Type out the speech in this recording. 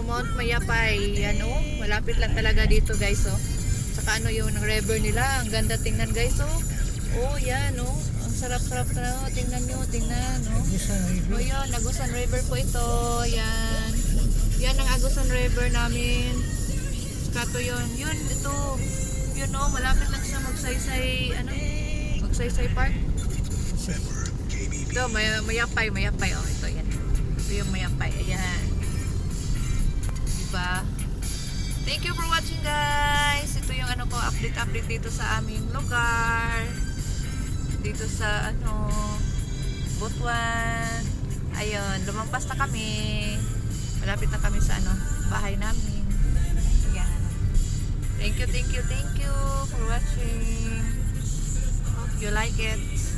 Mount Mayapay. Yan oh, malapit lang talaga dito guys oh. Saka ano yung river nila, ang ganda tingnan guys oh. Oh yan oh, ang sarap-sarap na oh. Tingnan nyo, tingnan oh. Oh yan, Agusan River po ito. Yan. Yan ang Agusan River namin. Saka to yun. Yun, ito. Yun oh, malapit lang siya Magsaysay, ano? Magsaysay Park. Ito, Mayapay oh. Ito yan. Ito yung Mayapay. Ayan. Diba? Thank you for watching guys. Ito yung ano ko, update dito sa aming lugar. Dito sa ano, Butuan. Ayun, lumampas na kami. Malapit na kami sa ano, bahay namin. Ayan. Thank you for watching. Hope you like it.